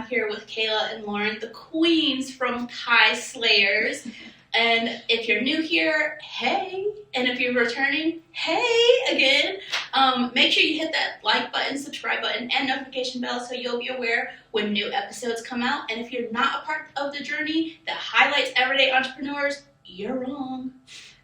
I'm here with Kaela and Lauren, the queens from Pie Slayers. And if you're new here, hey. And if you're returning, hey again. Make sure you hit that like button, subscribe button, and notification bell so you'll be aware when new episodes come out. And if you're not a part of the journey that highlights everyday entrepreneurs, you're wrong.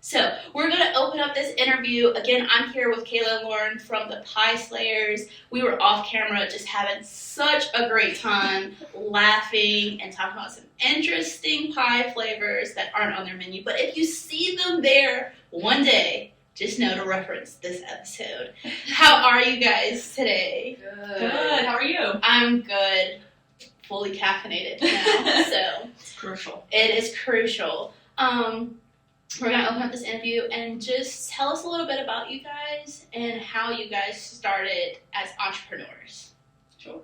So we're going to open up this interview. Again, I'm here with Kaela and Lauren from the Pie Slayers. We were off camera just having such a great time laughing and talking about some interesting pie flavors that aren't on their menu. But if you see them there one day, just know to reference this episode. How are you guys today? Good. How are you? I'm good. Fully caffeinated now. So it's crucial. It is crucial. We're going to open up this interview and just tell us a little bit about you guys and how you guys started as entrepreneurs. Sure.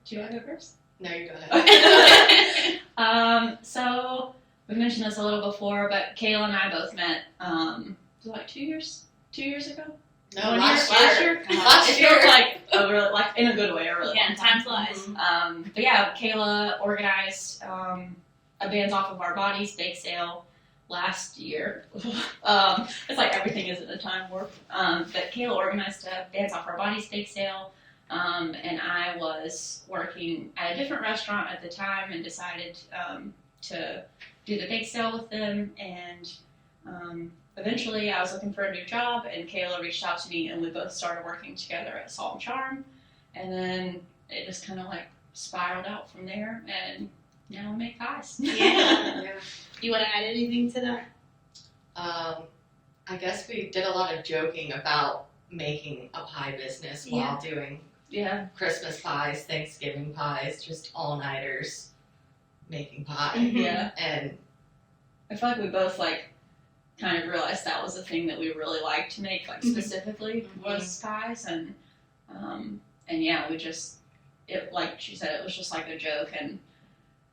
Do you want to go first? No, you go ahead. So we mentioned this a little before, but Kaela and I both met, was it like 2 years ago? No, Last year. Last year. It feels like in a good way, a really Yeah, long time flies. But yeah, Kaela organized a Bands Off of Our Bodies bake sale last year. It's like everything is at a time warp. But Kaela organized a Bands Off Our Bodies bake sale, and I was working at a different restaurant at the time and decided to do the bake sale with them. And eventually I was looking for a new job, and Kaela reached out to me, and we both started working together at Salt and Charm. And then it just kind of like spiraled out from there, and now we make pies. Yeah. You want to add anything to that? I guess we did a lot of joking about making a pie business while doing Christmas pies, Thanksgiving pies, just all-nighters making pie. Mm-hmm. Yeah. And I feel like we both kind of realized that was the thing that we really liked to make, specifically was pies, and yeah, we just, it, like she said, it was just like a joke, and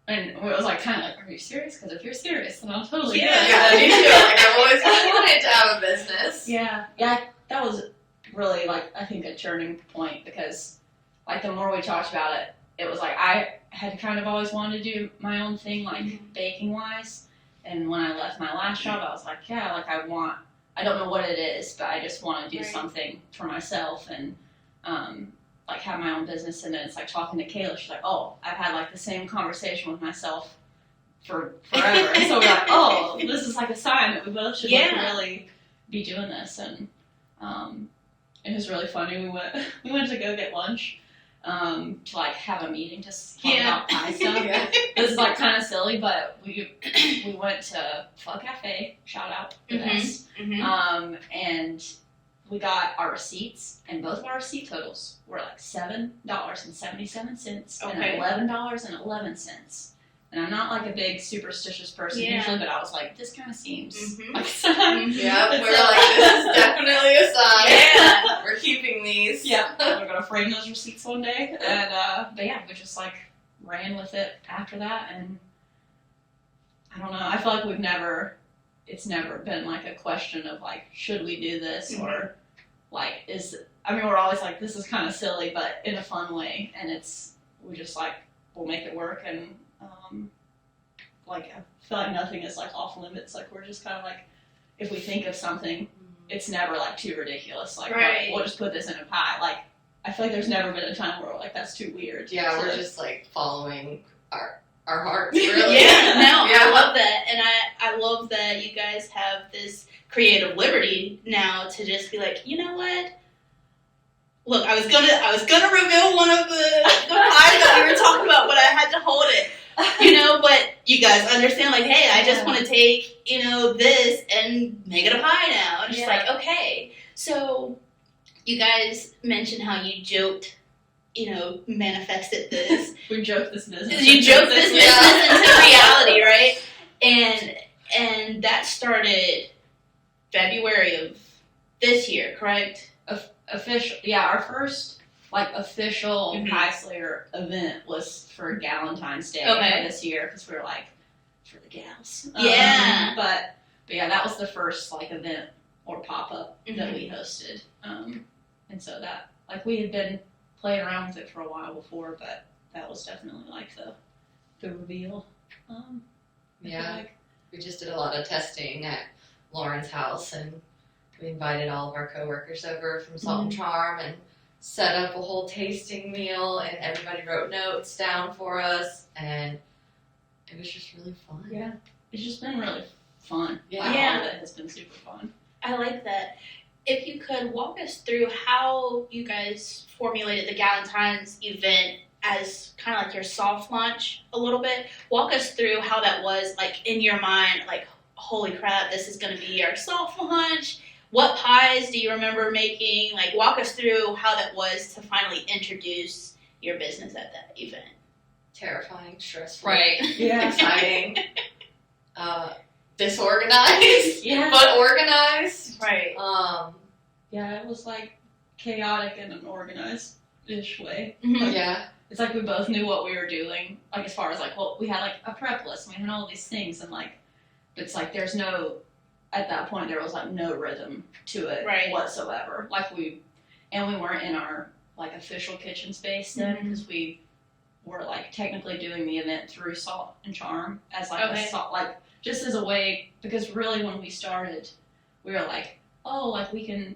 it was kind of like, are you serious? Because if you're serious, then I'll totally do it. Yeah, me too. I've always wanted to have a business. Yeah, that was really I think a turning point, because the more we talked about it, it was I had kind of always wanted to do my own thing, baking wise. And when I left my last job, I was I don't know what it is, but I just want to do something for myself and have my own business. And then it's talking to Kaela, she's like, oh, I've had the same conversation with myself for forever. And so we're like, oh, this is a sign that we both should really be doing this. And it was really funny. We went to go get lunch to have a meeting to talk about pie stuff. This is kind of silly, but we went to Pho Cafe, shout out to this, and we got our receipts, and both of our receipt totals were $7.77 and $11.11. And I'm not a big superstitious person usually, but I was this kind of seems like a sign. Yeah, we're this is definitely a sign. Yeah, we're keeping these. Yeah, we're gonna frame those receipts one day. And but yeah, we just ran with it after that, and I don't know. I feel it's never been a question of should we do this or we're always this is kind of silly, but in a fun way, and we just we'll make it work. And I feel nothing is off limits. We're just kind of if we think of something, it's never too ridiculous. We'll just put this in a pie. I feel there's never been a time where we're that's too weird. Yeah, we're just following our hearts. Really. I love that, and I love that you guys have this creative liberty now to just be you know what? Look, I was gonna reveal one of the pies that we were talking about, but I had to hold it. But you guys understand, hey, I just want to take, this and make it a pie now. And just okay. So you guys mentioned how you joked, manifested this. We joked this business. You joked this business into reality, right? And that started February of this year, correct? Official, our first official Pie Slayer event was for Galentine's Day this year, because we were for the gals. But yeah, that was the first event or pop up that we hosted, and so that we had been playing around with it for a while before, but that was definitely like the reveal. I feel Yeah. like. We just did a lot of testing at Lauren's house, and we invited all of our coworkers over from Salt and Charm and set up a whole tasting meal, and everybody wrote notes down for us, and it was just really fun. Yeah, it's just been really fun. Yeah. Like, Yeah. all of it has been super fun. I like that. If you could walk us through how you guys formulated the Galentine's event as kind of like your soft launch a little bit. Walk us through how that was, like, in your mind, like, holy crap, this is going to be our soft launch. What pies do you remember making? Like, walk us through how that was to finally introduce your business at that event. Terrifying, stressful, Yeah. exciting, disorganized, Yeah. but organized. Right. Yeah, it was like chaotic in an organized-ish way. Mhm. Yeah. It's like we both knew what we were doing, like as far as like, well, we had like a prep list and we had all these things, and like, it's like there's no, at that point there was like no rhythm to it Right. whatsoever. Like we weren't in our like official kitchen space then, because we were like technically doing the event through Salt and Charm as like Okay. a salt, like just as a way, because really when we started, we were like, oh, like we can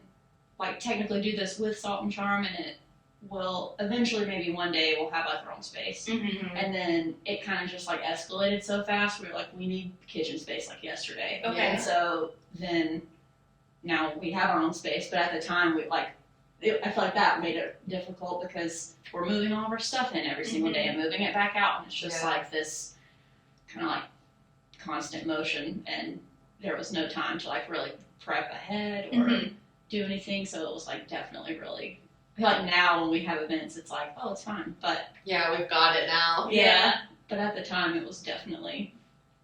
like technically do this with Salt and Charm, and it will eventually, maybe one day, we'll have like our own space. Mm-hmm. And then it kind of just like escalated so fast. We were like, we need kitchen space like yesterday. Okay. And so then now we have our own space, but at the time we like, I feel like that made it difficult because we're moving all of our stuff in every single day and moving it back out, and it's just Yeah. like this kind of like constant motion, and there was no time to like really prep ahead or do anything. So it was like definitely really, I feel like now when we have events, it's like, oh, it's fine. But Yeah, we've got it now. yeah, but at the time it was definitely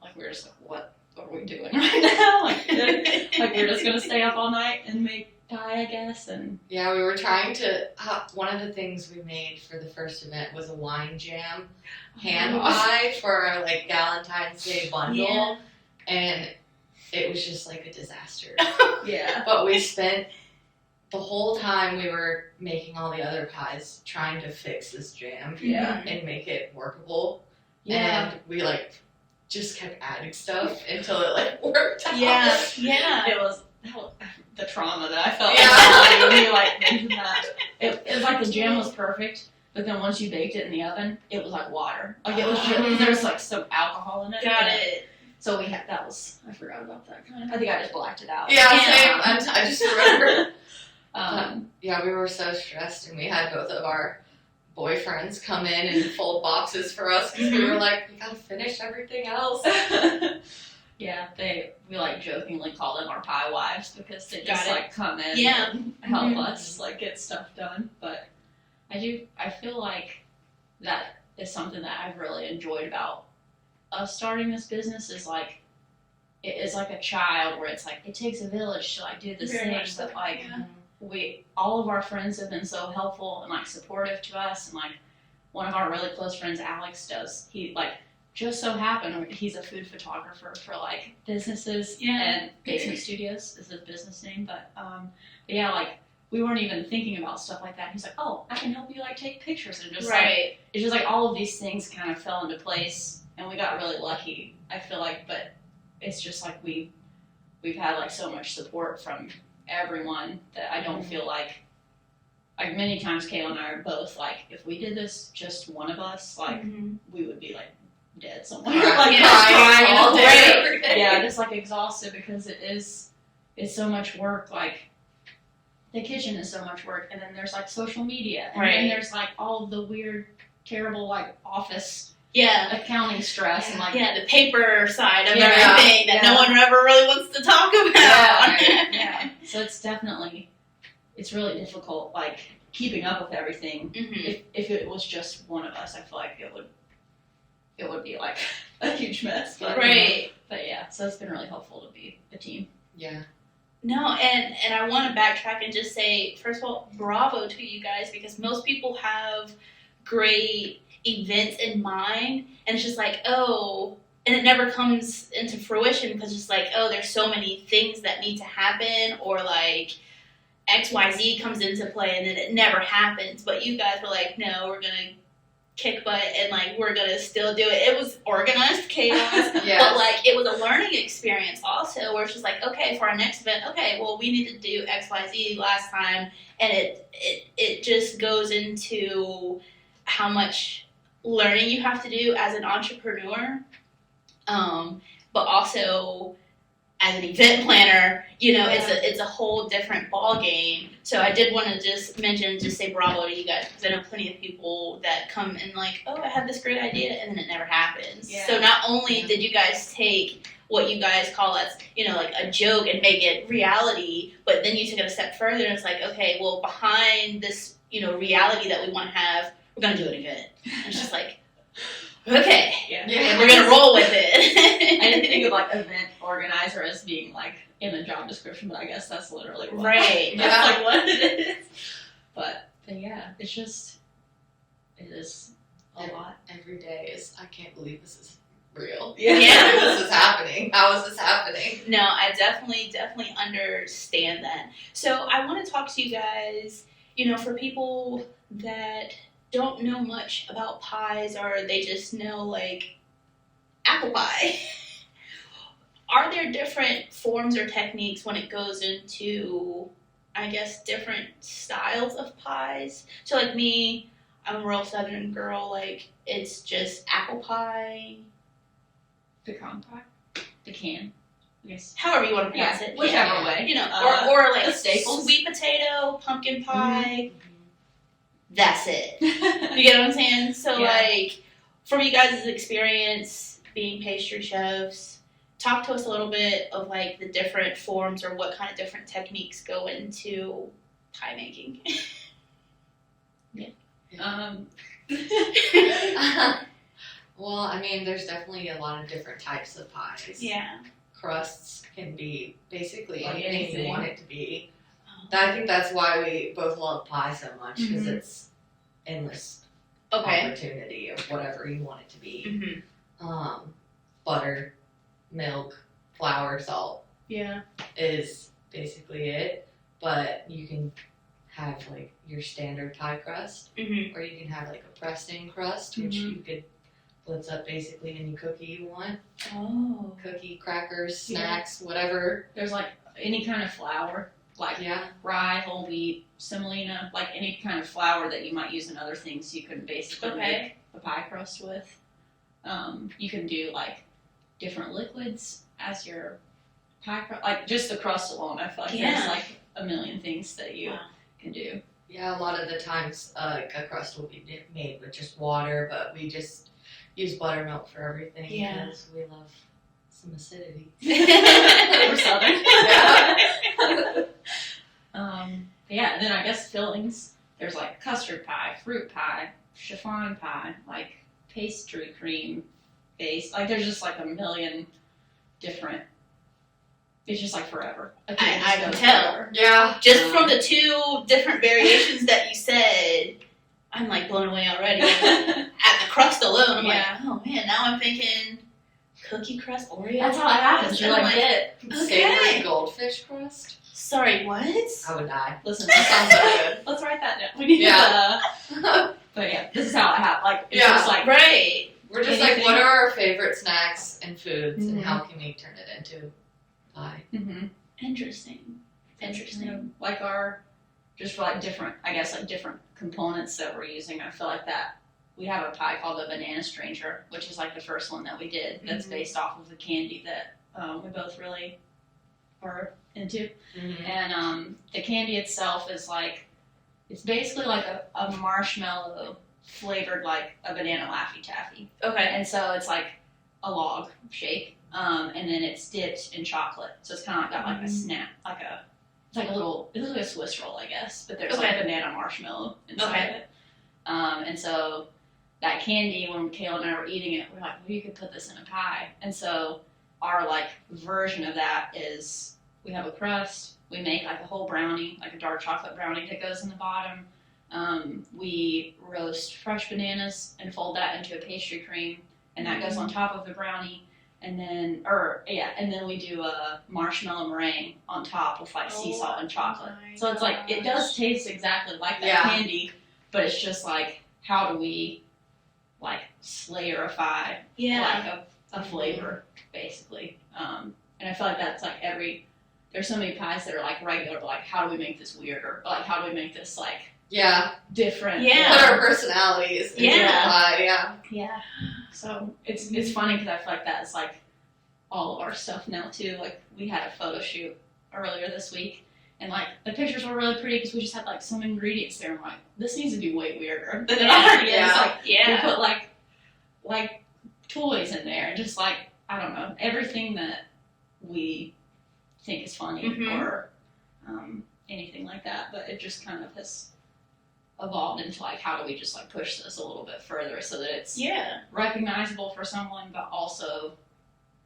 like we were just like, what are we doing right now? Like we're just gonna stay up all night and make pie, I guess. And Yeah, we were trying to. One of the things we made for the first event was a wine jam hand pie for our like Valentine's Day bundle, Yeah. and it was just like a disaster. yeah, But we spent the whole time we were making all the other pies trying to fix this jam yeah, and make it workable, yeah. and we like just kept adding stuff until it like worked out. Yeah. It was the trauma that I felt Yeah. when you like mentioned that. It was like the jam was perfect, but then once you baked it in the oven, it was like water. Like it was just, there's like some alcohol in it. Got and it. So we had, I forgot about that kind of. I think I just blacked it out. Yeah, Yeah. same. I just remember. Um, Yeah, we were so stressed, and we had both of our boyfriends come in and fold boxes for us because we were like, we gotta finish everything else. yeah, we like jokingly call them our pie wives because they just Got it. like come in Yeah. and help us like get stuff done. But I feel like that is something that I've really enjoyed about us starting this business, is like it is like a child where it's like it takes a village to like do this Very thing, much so, but like yeah. all of our friends have been so helpful and like supportive to us, and like one of our really close friends, Alex, he like just so happened he's a food photographer for like businesses, and Basement Studios is his business name, but yeah, like we weren't even thinking about stuff like that. He's like, oh, I can help you like take pictures, and just like it's just like all of these things kind of fell into place, and we got really lucky, I feel like. But it's just like we've had like so much support from everyone that I don't feel like many times Kaela and I are both like, if we did this just one of us, like we would be like dead somewhere, like crying all day, right. every day. Yeah, just like exhausted, because it's so much work. Like the kitchen is so much work, and then there's like social media, and then there's like all of the weird, terrible like office accounting stress, and like the paper side of Yeah. everything that no one ever really wants to talk about. yeah. So it's really difficult, like keeping up with everything. If it was just one of us, I feel like it would be like a huge mess. But, but yeah, so it's been really helpful to be a team. Yeah. No, and I want to backtrack and just say, first of all, bravo to you guys, because most people have great events in mind, and it's just like, oh, and it never comes into fruition because it's like, oh, there's so many things that need to happen, or like XYZ comes into play and then it never happens. But you guys were like, no, we're gonna kick butt and like we're gonna still do it. It was organized chaos, Yes. but like it was a learning experience also, where it's just like, okay, for our next event, okay, well we need to do XYZ last time, and it just goes into how much learning you have to do as an entrepreneur, but also as an event planner, you know, it's a whole different ball game. So I did want to just say bravo to you guys, because I know plenty of people that come and like, oh, I have this great idea, and then it never happens. Yeah. So not only did you guys take what you guys call as, you know, like a joke and make it reality, but then you took it a step further and it's like, okay, well, behind this, you know, reality that we want to have, we're going to do an event. And it's just like, okay, Yeah. we're going to roll with it. I didn't think of like event organizer as being like in the job description, but I guess that's literally what Right. that's like what it is. But yeah, it is a lot. Every day is, I can't believe this is real. Yeah. This is happening. How is this happening? No, I definitely understand that. So I want to talk to you guys, you know, for people that don't know much about pies, or they just know like apple pie. Are there different forms or techniques when it goes into, I guess, different styles of pies? So like me, I'm a real Southern girl, like it's just apple pie. Pecan pie. Pecan. Yes. However you want to pronounce it. Whichever Yeah. way. You know, or like the staples. sweet potato, pumpkin pie. That's it. You get what I'm saying? So Yeah. like, from you guys' experience being pastry chefs, talk to us a little bit of like the different forms or what kind of different techniques go into pie making. Well, I mean, there's definitely a lot of different types of pies. Yeah. Crusts can be basically Like anything anything. you want it to be. I think that's why we both love pie so much, because Mhm. it's endless Okay. opportunity of whatever you want it to be. Mm-hmm. Butter, milk, flour, salt Yeah. is basically it. But you can have like your standard pie crust, Mm-hmm. or you can have like a pressed in crust, which Mhm. you could blitz up basically any cookie you want. Oh. Cookie, crackers, Yeah. snacks, whatever. There's like any kind of flour, like Yeah. rye, whole wheat, semolina, like any kind of flour that you might use in other things you can basically Okay. make a pie crust with. You can do like different liquids as your pie crust, like just the crust alone. I feel like Yeah. there's like a million things that you Wow. can do. Yeah, a lot of the times a crust will be made with just water, but we just use buttermilk for everything Yeah. because we love some acidity. We're Southern. Yeah. But yeah, and then I guess fillings. There's like custard pie, fruit pie, chiffon pie, like pastry cream base. Like there's just like a million different. It's just like forever. I just can goes tell. forever. Yeah. Just from the two different variations that you said, I'm like blown away already. At the crust alone, I'm Yeah. like, oh man, now I'm thinking cookie crust Oreo. That's how it happens. You're I'm like, get it. Savory okay. goldfish crust. Sorry, what? I would die. Listen, That sounds so good. let's write that down. We need Yeah. But yeah, this is how it happens. Like it's Yeah. just like Right. We're just Anything- like, what are our favorite snacks and foods, Mhm. and how can we turn it into pie? Interesting. Interesting. Like our, just for like different, I guess like different components that we're using. I feel like that we have a pie called the Banana Stranger, which is like the first one that we did. That's Mhm. based off of the candy that we both really are into. Mm-hmm. And the candy itself is like, it's basically like a marshmallow flavored like a banana Laffy Taffy. Okay. And so it's like a log shape, and then it's dipped in chocolate. So it's kind of got like a snap, it's like a little, it looks like a Swiss roll, I guess, but there's like Okay. banana marshmallow inside Okay. of it. And so that candy, when Kaela and I were eating it, we're like, well, you could put this in a pie. And so our like version of that is we have a crust, we make like a whole brownie, like a dark chocolate brownie that goes in the bottom. We roast fresh bananas and fold that into a pastry cream, and that goes on top of the brownie. And then, and then we do a marshmallow meringue on top with like sea salt and chocolate. my So it's like, it does taste exactly like that Yeah. candy, but it's just like, how do we like slayerify like a flavor basically. And I feel like that's like there's so many pies that are like regular, but like how do we make this weirder? Or like how do we make this like different? Put our personalities into the pie. Yeah. So it's funny because I feel like that's like all of our stuff now too. Like we had a photo shoot earlier this week, and like the pictures were really pretty because we just had like some ingredients there. I'm like, this needs to be way weirder than it already is. Like we put like toys in there and just like I don't know, everything that we think is funny or anything like that. But it just kind of has evolved into like how do we just like push this a little bit further so that it's recognizable for someone, but also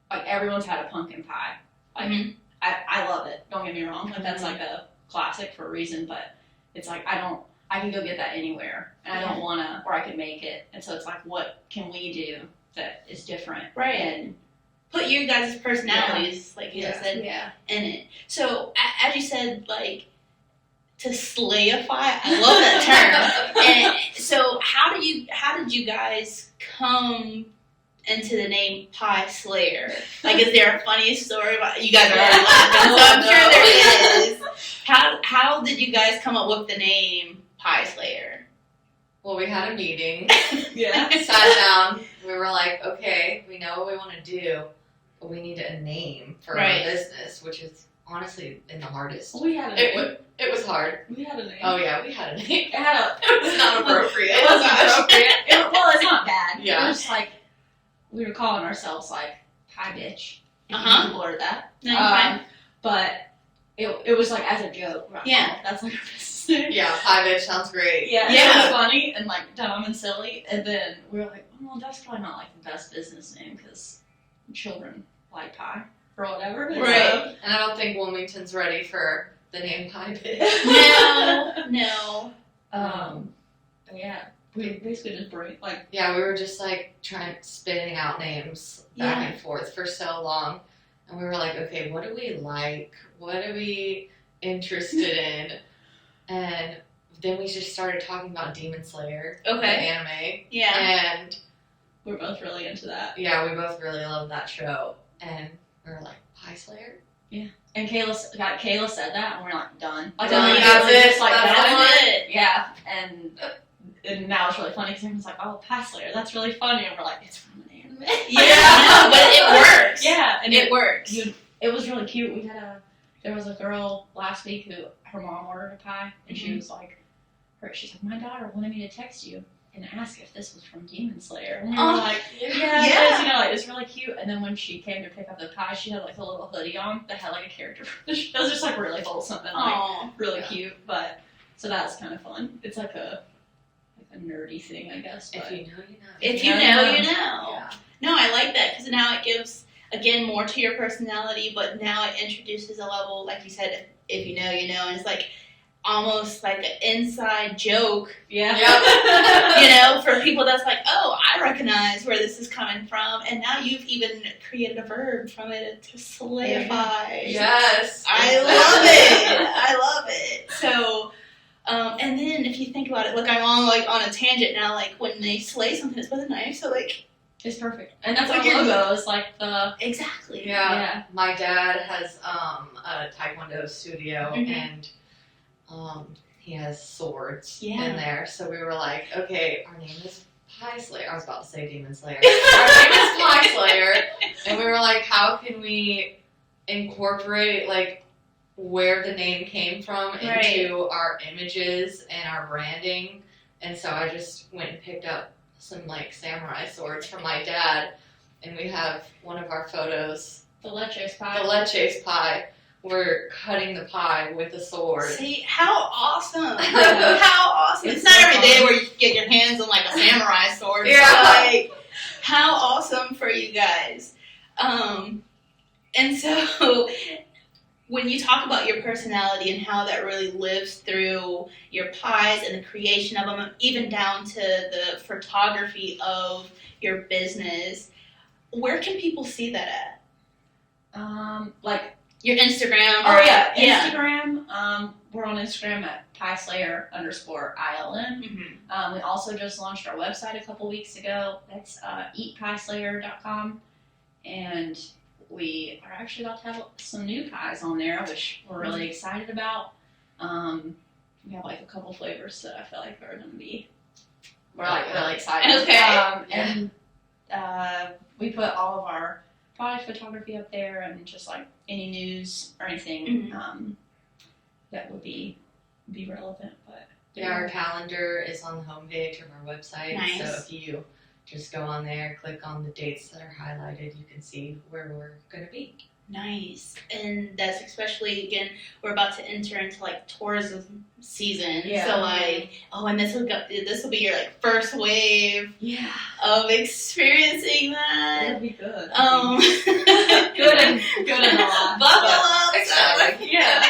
like everyone's had a pumpkin pie. Like I love it. Don't get me wrong. Like that's like a classic for a reason, but it's like I can go get that anywhere, and I don't wanna, or I can make it. And so it's like, what can we do that is different? Right. And put your guys' personalities, like you just said, in it. So as you said, like to slayify, I love that term. And so how did you guys come into the name Pie Slayer? Like, is there a funny story about you guys are already laughing, so I'm sure there is. How did you guys come up with the name Pie Slayer? Well, we had a meeting. Sat Sat down. We were like, okay, we know what we want to do, but we need a name for our business, which is honestly been the hardest. We had a name. It was hard. We had a name. Oh yeah, we had a name. It was not appropriate. It wasn't appropriate. Well, it's not bad. Yeah. It was just like we were calling ourselves like Pie Bitch. People ordered that. But it was like as a joke. Right? Yeah. That's like our business name. Yeah, Pie Bitch sounds great. Yeah. It was funny and like dumb and silly. And then we were like, well, that's probably not like the best business name because children like pie or whatever. Right. And I don't think Wilmington's ready for the name Pie Bitch. No. Yeah. We basically just we were just like spitting out names back and forth for so long, and we were like, okay, what do we like? What are we interested in? And then we just started talking about Demon Slayer, the anime. Yeah. And we're both really into that. Yeah, we both really love that show, and we were like, Pie Slayer. Yeah. And Kaela said that, and we're like, done. Like, done. That's it. Like, that's it. Yeah. And now it's really funny because everyone's like, oh, Pie Slayer, that's really funny. And we're like, it's from an anime. No, but it works. Yeah. And it works. It was really cute. There was a girl last week who, her mom ordered a pie, and she was like, she's like, my daughter wanted me to text you and ask if this was from Demon Slayer. And we were like, yeah. It was really cute. And then when she came to pick up the pie, she had like a little hoodie on that had like a character from the show. It was just like really wholesome and like really cute. But so that's kind of fun. It's like a nerdy thing, I guess. If you know, you know. If you know, you know. Yeah. No, I like that because now it gives, again, more to your personality, but now it introduces a level, like you said, if you know, you know. And it's like almost like an inside joke. Yeah. You know, for people that's like, oh, I recognize where this is coming from. And now you've even created a verb from it to slayify. Yes. I love it. I love it. So, and then if you think about it, look, I'm on a tangent now, like when they slay something, it's with a knife, so like. It's perfect. And that's our logo, is like the. Exactly. Yeah. My dad has a Taekwondo studio and he has swords in there. So we were like, okay, our name is Pie Slayer. I was about to say Demon Slayer. Our name is Pie Slayer. And we were like, how can we incorporate like where the name came from into our images and our branding? And so I just went and picked up some like samurai swords from my dad, and we have one of our photos. The leche's pie. The leche's pie. We're cutting the pie with a sword. See, how awesome! How awesome! It's not every day where you get your hands on like a samurai sword. Yeah. So, like, how awesome for you guys. And so when you talk about your personality and how that really lives through your pies and the creation of them, even down to the photography of your business, where can people see that at? Like Your Instagram. Oh yeah, Yeah. Instagram. We're on Instagram at pieslayer_ILM. Mm-hmm. We also just launched our website a couple weeks ago. That's eatpieslayer.com, and we are actually about to have some new pies on there, which we're really excited about. We have like a couple flavors that I feel like are going to be. We're like really excited. Okay. And we put all of our product photography up there, and just like any news or anything that would be relevant. But Yeah, our calendar is on the homepage of our website. Nice. So if you just go on there, click on the dates that are highlighted, you can see where we're going to be. Nice. And that's especially, again, we're about to enter into like tourism season. Yeah. So like, and this will be your like first wave of experiencing that. it'll be good. Good and a lot. Buckle up. Exciting. Yeah.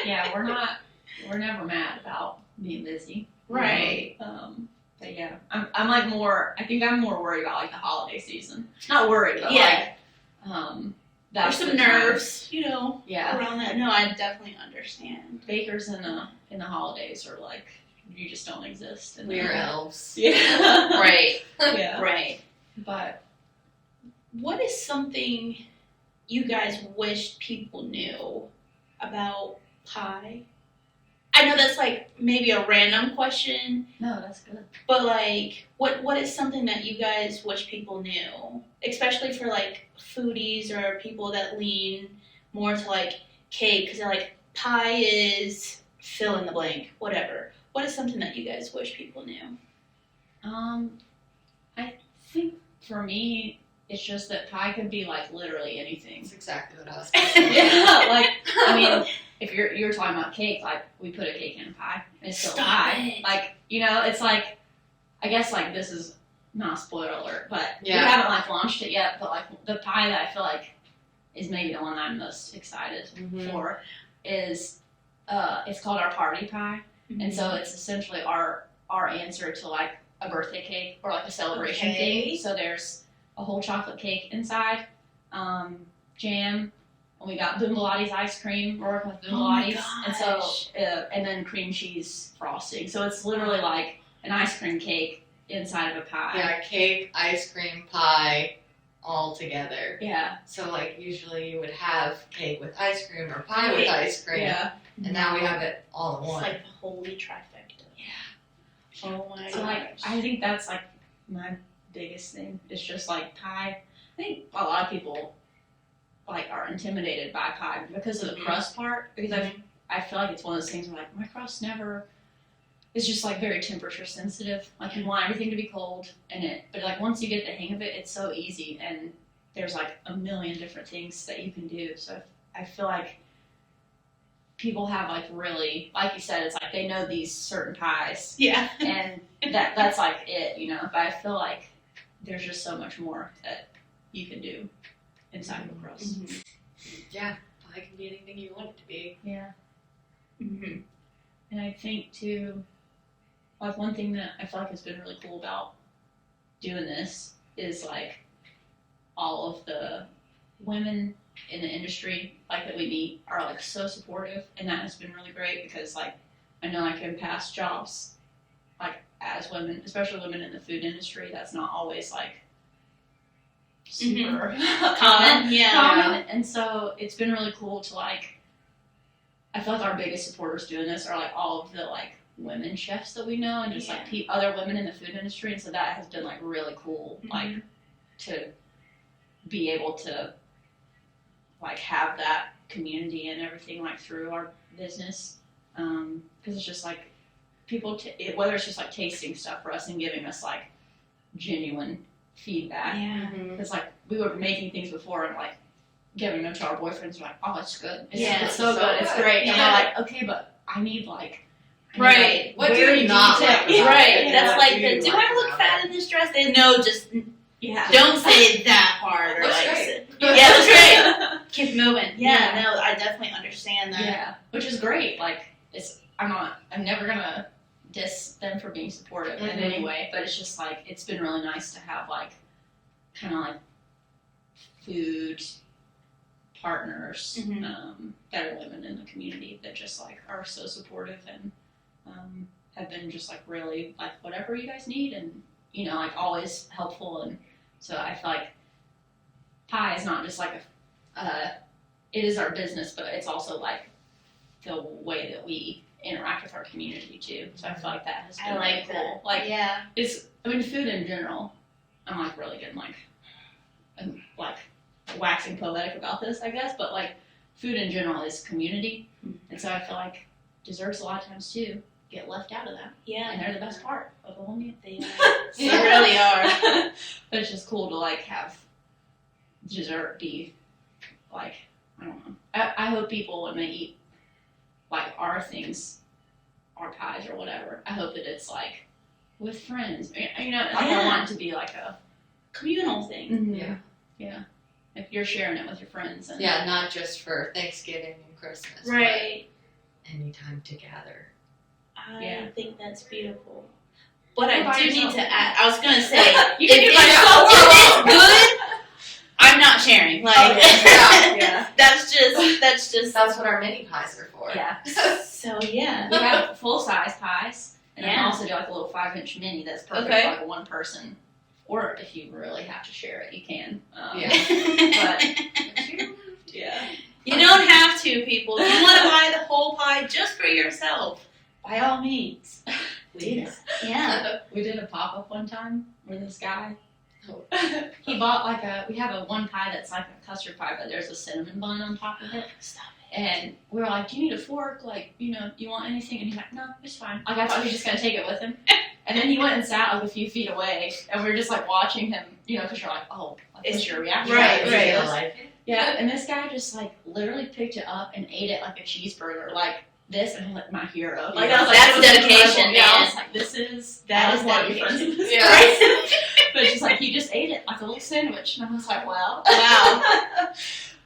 Yeah, we're never mad about being busy. Right. But yeah, I'm like more. I think I'm more worried about like the holiday season. Not worried, but Yeah. like There's that's some the time. nerves, Yeah, around that. No, I definitely understand. bakers in the holidays are like you just don't exist. We're elves. Yeah. Right. Yeah. Right. But What is something you guys wish people knew about pie? I know that's like maybe a random question, no, that's good. but like, what is something that you guys wish people knew, especially for like foodies or people that lean more to like cake, because they're like pie is fill in the blank, whatever. What is something that you guys wish people knew? I think for me, it's just that pie could be like literally anything. That's exactly what I was Yeah, like I mean, if you're talking about cake, like we put a cake in a pie, and it's still Stop pie. it. Like it's like I guess like this is not a spoiler alert, but we Yeah. haven't like launched it yet. But like the pie that I feel like is maybe the one I'm most excited for is it's called our party pie, and so it's essentially our answer to like a birthday cake or like a celebration Okay. cake. So there's a whole chocolate cake inside, jam. And we got Boombalotti's ice cream. We're working with Boombalotti's, and so and then cream cheese frosting. So it's literally like an ice cream cake inside of a pie. Yeah, cake, ice cream, pie, all together. Yeah. So like usually you would have cake with ice cream or pie with ice cream. Yeah. And now we have it all in It's one. like the holy trifecta. Yeah. Oh my So like I think that's like my biggest thing. It's just like pie. I think a lot of people like are intimidated by pie because of the crust part. Because I feel like it's one of those things where like my crust never. It's just like very temperature sensitive. Like you want everything to be cold, but like once you get the hang of it, it's so easy, and there's like a million different things that you can do. So I feel like people have like really, like you said, it's like they know these certain pies, Yeah. and that's like it, But I feel like there's just so much more that you can do inside of a crust. Yeah, pie can be anything you want it to be. Yeah. Mm-hmm. And I think too, like one thing that I feel like has been really cool about doing this is like all of the women in the industry like that we meet are like so supportive, and that has been really great because like I know like in past jobs, like as women, especially women in the food industry, that's not always like super Common. Yeah. common, and so it's been really cool to like. I feel like our biggest supporters doing this are like all of the like women chefs that we know, and just like other women in the food industry, and so that has been like really cool, like to be able to like have that community and everything like through our business, because it's just like people whether it's just like tasting stuff for us and giving us like genuine feedback, Yeah. because like we were making things before and like giving them to our boyfriends, we're like, oh, it's good. Yeah, It's so so good. It's good. great. And Yeah. we're like, okay, but I need like, Right. What do very you not detailed- like about Right. it? That's What like do the you do like I look about fat it? in this dress? They no, just Yeah. don't say that part or Looks like great. yeah, that's great. Keep moving. Yeah, Yeah. no, I definitely understand that. Yeah, which is great. Like, I'm never gonna diss them for being supportive in any way, but it's just like, it's been really nice to have like, kind of like food partners Mhm. that are living in the community that just like are so supportive and have been just like really like whatever you guys need and like always helpful. And so I feel like pie is not just like it is our business, but it's also like the way that we interact with our community too. So I feel like that has been I like really cool. that. Like yeah. food in general. I'm like really getting like waxing poetic about this, I guess, but like food in general is community, and so I feel like desserts a lot of times too get left out of that, Yeah. and they're the best part of the whole meal. They really are. But it's just cool to like have dessert be like I don't know. I hope people when they eat like our things, our pies or whatever, I hope that it's like with friends. Like I want it to be like a communal thing. Yeah. If you're sharing it with your friends. And Yeah, not just for Thanksgiving and Christmas. Right. But any time to gather. I think that's beautiful. But What I about do need yourself? to add, I was going to say, You can if do it's good, I'm not sharing. Like, yeah. that's just, That's what our mini pies are for. Yeah. so yeah. We have full size pies, and then Yeah. also do like a little 5-inch mini that's perfect Okay. for like a one person. Or if you really have to share it, you can. Yeah. But yeah. You don't have to, people. If you want to buy the whole pie just for yourself, by all means, do that. Yeah. We did a pop up one time where this guy Oh. he bought like we have a one pie that's like a custard pie, but there's a cinnamon bun on top of it. Stop And we were like, "Do you need a fork? Like, you want anything?" And he's like, "No, it's fine." Like I thought he was just gonna take it with him. And then he went and sat like a few feet away, and we were just like watching him, because you're like, "Oh, like, what's your reaction?" Right, You right. feel like it? Yeah. And this guy just like literally picked it up and ate it like a cheeseburger, like this, and I'm like my hero. Like I was like, That's it was dedication, incredible. Yeah, I man. was like, this is That is what your dedication. friends. Yeah. Right? But just like he just ate it like a little sandwich, and I was like, wow. Wow.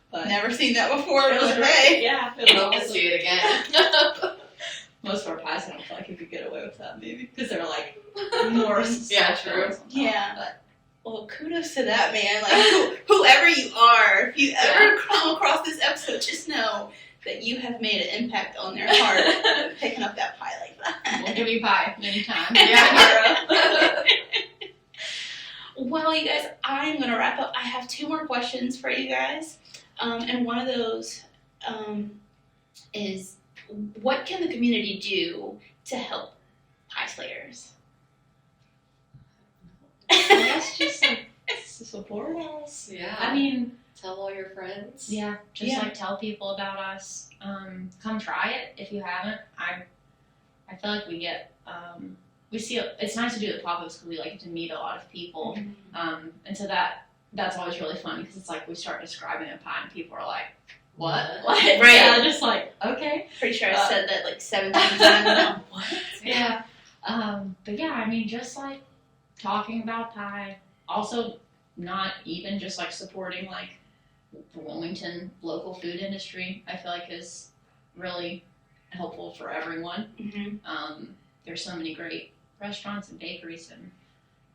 But Never seen that before. it was but great. hey. Yeah. I'd love to see it again. Most of our pies, I don't feel like you could get away with that, maybe, because they're like more Yeah, special true. or something. Yeah. But Well, kudos to that man. Like whoever you are, if you ever come across this episode, just know that you have made an impact on their heart picking up that pie like that. we'll give you pie anytime. Yeah. Well, you guys, I'm going to wrap up. I have 2 more questions for you guys. And one of those is, what can the community do to help pie slayers? I guess just like support us. Yeah. I mean, Tell all your friends. yeah, just Yeah. like tell people about us. Come try it if you haven't. I feel like we get we see it's nice to do the pop-ups because we like to meet a lot of people, and so that's always really fun because it's like we start describing a pie and people are like, what? Like, Right. Yeah, just like okay. Pretty sure I said that like 17 times now. What? Yeah. But yeah, I mean, just like talking about pie. Also, not even just like supporting like the Wilmington local food industry. I feel like is really helpful for everyone. Mm-hmm. There's so many great restaurants and bakeries and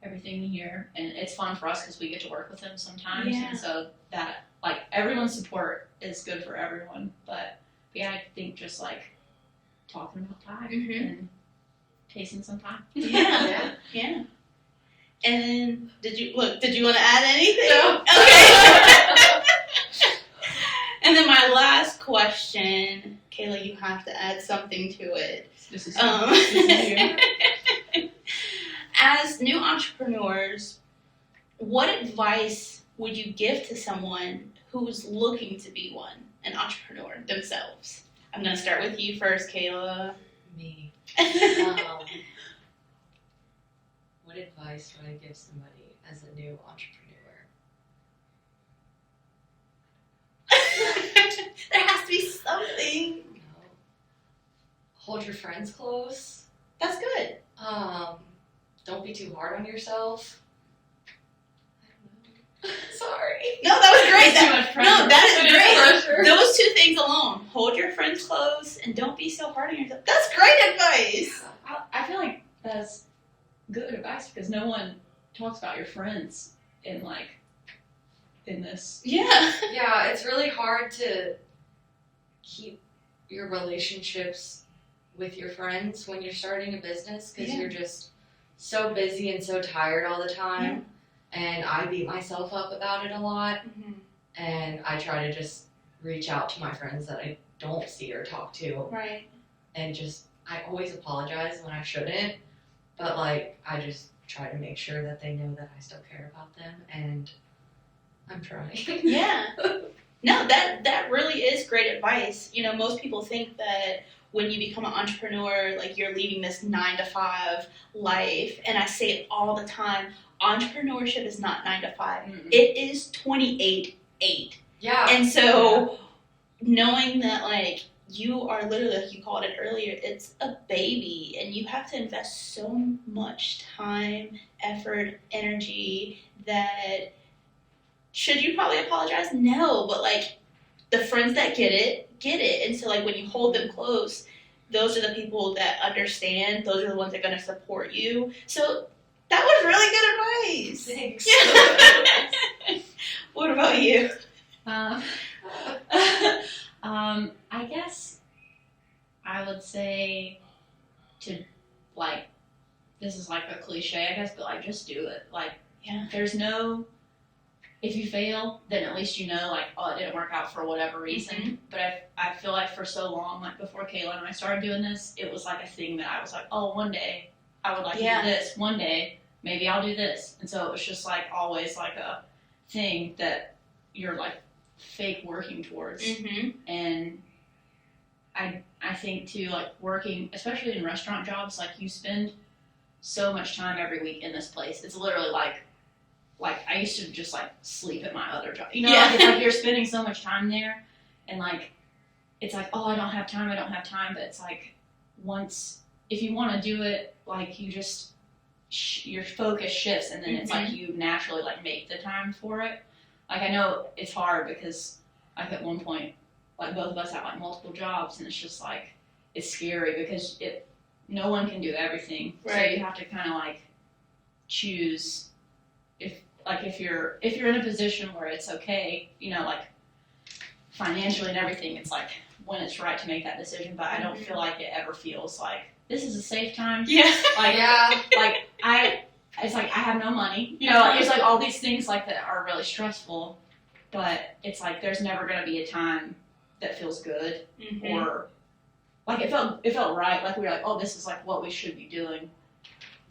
everything here, and it's fun for us because we get to work with them sometimes. Yeah. And so that like everyone's support is good for everyone. But yeah, I think just like talking about pie Mhm. and tasting some pie. Yeah. Yeah. And then, did you want to add anything? No. Okay. And then my last question, Kaela, you have to add something to it. This is As new entrepreneurs, what advice would you give to someone who's looking to be an entrepreneur themselves? I'm going to start with you first, Kaela. Me. What advice would I give somebody as a new entrepreneur? There has to be something. No. Hold your friends close. That's good. Don't be too hard on yourself. I don't know. Sorry. No, that was great. Too much pressure. No, that is great. Pressure. Those 2 things alone. Hold your friends close and don't be so hard on yourself. That's great advice. I feel like that's good advice because no one talks about your friends in like in this. Yeah. Yeah, it's really hard to keep your relationships with your friends when you're starting a business because Yeah. you're just so busy and so tired all the time. And I beat myself up about it a lot. Mm-hmm. And I try to just reach out to my friends that I don't see or talk to. Right. And I always apologize when I shouldn't. But, like, I just try to make sure that they know that I still care about them. And I'm trying. Yeah. No, that really is great advice. You know, most people think that when you become an entrepreneur, like you're leaving this 9-to-5 life. And I say it all the time, entrepreneurship is not 9 to 5. Mm-mm. It is 28/8. Yeah. And so knowing that like you are literally, like you called it earlier, it's a baby and you have to invest so much time, effort, energy that should you probably apologize? No, but like the friends that get it. And so like when you hold them close, those are the people that understand. Those are the ones that are going to support you. So that was really good advice. Thanks. Yeah. What about you? I guess I would say to, like, this is like a cliche, I guess, but like just do it. Like, Yeah. there's no, if you fail, then at least you know, like, oh, it didn't work out for whatever reason. But I feel like for so long, like before Kaela and I started doing this, it was like a thing that I was like, oh, one day I would like Yeah. to do this. One day maybe I'll do this. And so it was just like always like a thing that you're like fake working towards. Mm-hmm. And I think too, like working, especially in restaurant jobs, like you spend so much time every week in this place. It's literally like I used to just like sleep at my other job. You know, Yeah. like, it's like you're spending so much time there, and like it's like, oh, I don't have time. But it's like once, if you want to do it, like you just your focus shifts, and then it's like you naturally like make the time for it. Like I know it's hard because like at one point, like both of us have like multiple jobs, and it's just like it's scary because no one can do everything. Right. So you have to kind of like choose if you're in a position where it's okay, you know, like financially and everything, it's like when it's right to make that decision. But I don't feel like it ever feels like this is a safe time. Yeah. Like Yeah. like it's like I have no money. You know, like it's like all these things like that are really stressful, but it's like there's never gonna be a time that feels good Mm-hmm. or like it felt right. Like we were like, oh, this is like what we should be doing.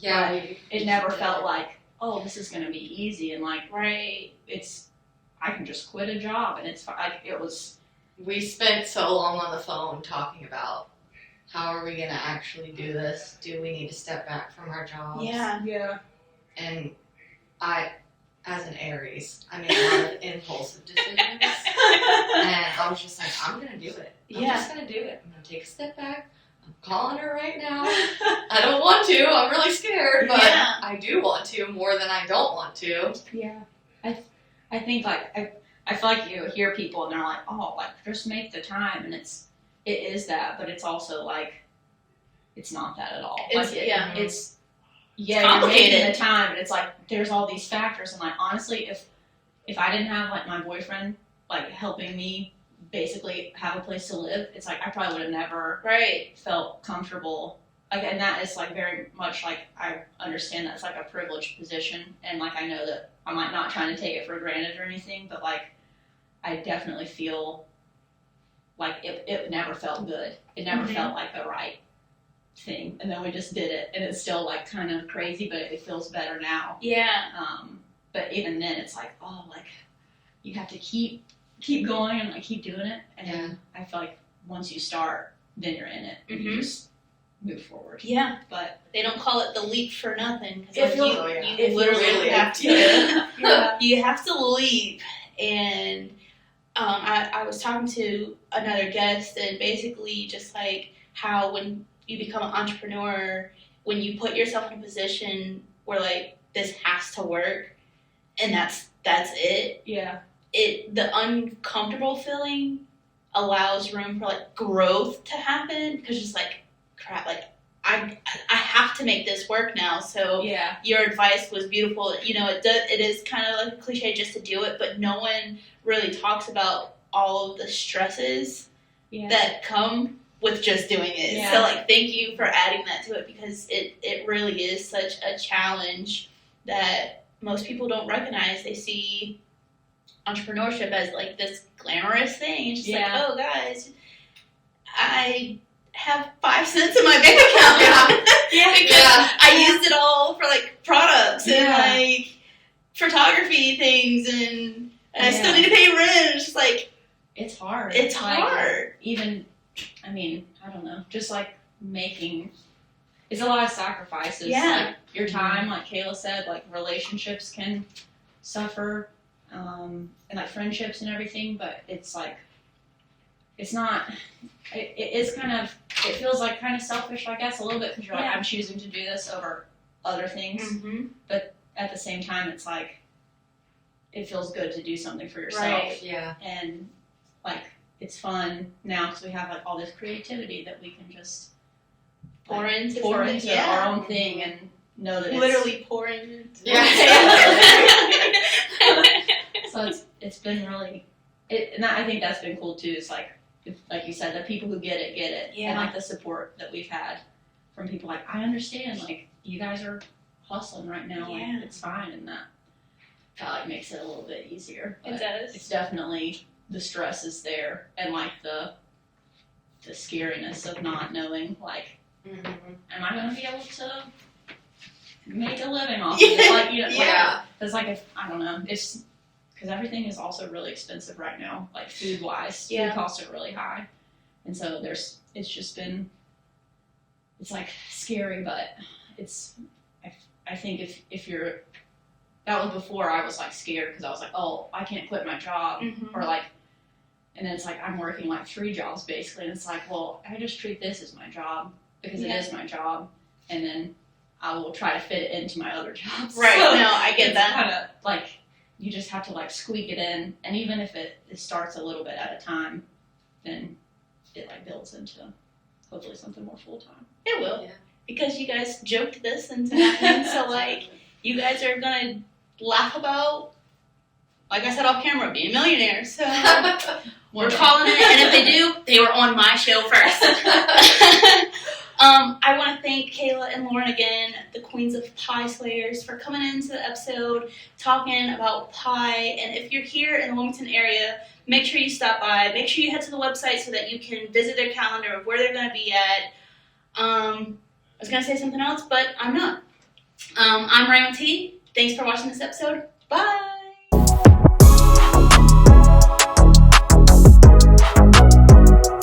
Yeah. But it never felt like, oh, this is gonna be easy and like Right. I can just quit a job and it's like it was. We spent so long on the phone talking about how are we going to actually do this? Do we need to step back from our jobs? Yeah. And I, as an Aries, I made a lot of impulsive decisions. And I was just like, I'm going to do it. I'm just going to do it. I'm going to take a step back. I'm calling her right now. I don't want to. I'm really scared. But Yeah. I do want to more than I don't want to. Yeah. I think like I feel like you hear people and they're like, oh, like just make the time, and it is that, but it's also like it's not that at all. It's- like yeah. It's It's you're making complicated. the time, but it's like there's all these factors, and like honestly, if I didn't have like my boyfriend like helping me basically have a place to live, it's like I probably would have never Right. felt comfortable. Like, and that is like very much like I understand that's like a privileged position, and like I know that I'm like not trying to take it for granted or anything, but like I definitely feel like it never felt good. It never Mhm. felt like the right thing, and then we just did it, and it's still like kind of crazy, but it feels better now. Yeah. But even then, it's like, oh, like you have to keep going and like keep doing it, and I feel like once you start, then you're in it, and you Mhm. just move forward. Yeah. But They don't call it the leap for nothing. 'Cause, It like, feels- oh, yeah. you it feels literally really have to. yeah. You have to leap. And I was talking to another guest, and basically just like how when you become an entrepreneur, when you put yourself in a position where like this has to work, and that's it. Yeah. The uncomfortable feeling allows room for like growth to happen, because just like crap, like I have to make this work now. So Yeah. your advice was beautiful. You know, it is kind of like a cliche just to do it, but no one really talks about all of the stresses Yeah. that come with just doing it. Yeah. So like, thank you for adding that to it, because it really is such a challenge that most people don't recognize. They see entrepreneurship as like this glamorous thing. It's just like, oh guys, I have 5 cents in my bank account now. Because I used it all for like products and like photography things, and I still need to pay rent. It's just like, it's hard. It's like, hard. Even, I mean, I don't know, just like making, it's a lot of sacrifices. Yeah. Like your time, like Kaela said, like relationships can suffer, and like friendships and everything, but it's like, it's not, it's kind of, it feels like kind of selfish, I guess, a little bit, because you're like, I'm choosing to do this over other things. Mm-hmm. But at the same time, it's like, it feels good to do something for yourself. Right. Yeah. And like, it's fun now because we have like all this creativity that we can just Pour into our own thing and know that literally pour into So it's been really, and I think that's been cool too. It's like you said, the people who get it, Yeah. and like the support that we've had from people like, I understand, like you guys are hustling right now, like it's fine, and that like makes it a little bit easier. But It does. it's definitely, the stress is there, and like the scariness of not knowing, like, am I going to be able to make a living off of it? Like, you know, because like if I don't know, it's because everything is also really expensive right now, like food wise. Food costs are really high, and so it's just been, it's like scary, but it's, I think if you're, that was before I was like scared, because I was like, oh, I can't quit my job, or like, and then it's like I'm working like 3 jobs basically, and it's like, well, I just treat this as my job because it is my job, and then I will try to fit it into my other jobs. Right. So No, I get that. Kind of like, you just have to like squeak it in, and even if it starts a little bit at a time, then it like builds into hopefully something more full time. It will. Yeah. Because you guys joked this into happening, so like, you guys are gonna laugh about, like I said off camera, being millionaires. So we're calling it, and if they do, they were on my show first. I want to thank Kaela and Lauren again, the Queens of Pie Slayers, for coming into the episode talking about pie. And if you're here in the Wilmington area, make sure you stop by. Make sure you head to the website so that you can visit their calendar of where they're going to be at. I was going to say something else, but I'm not. I'm Rhema T. Thanks for watching this episode. Bye.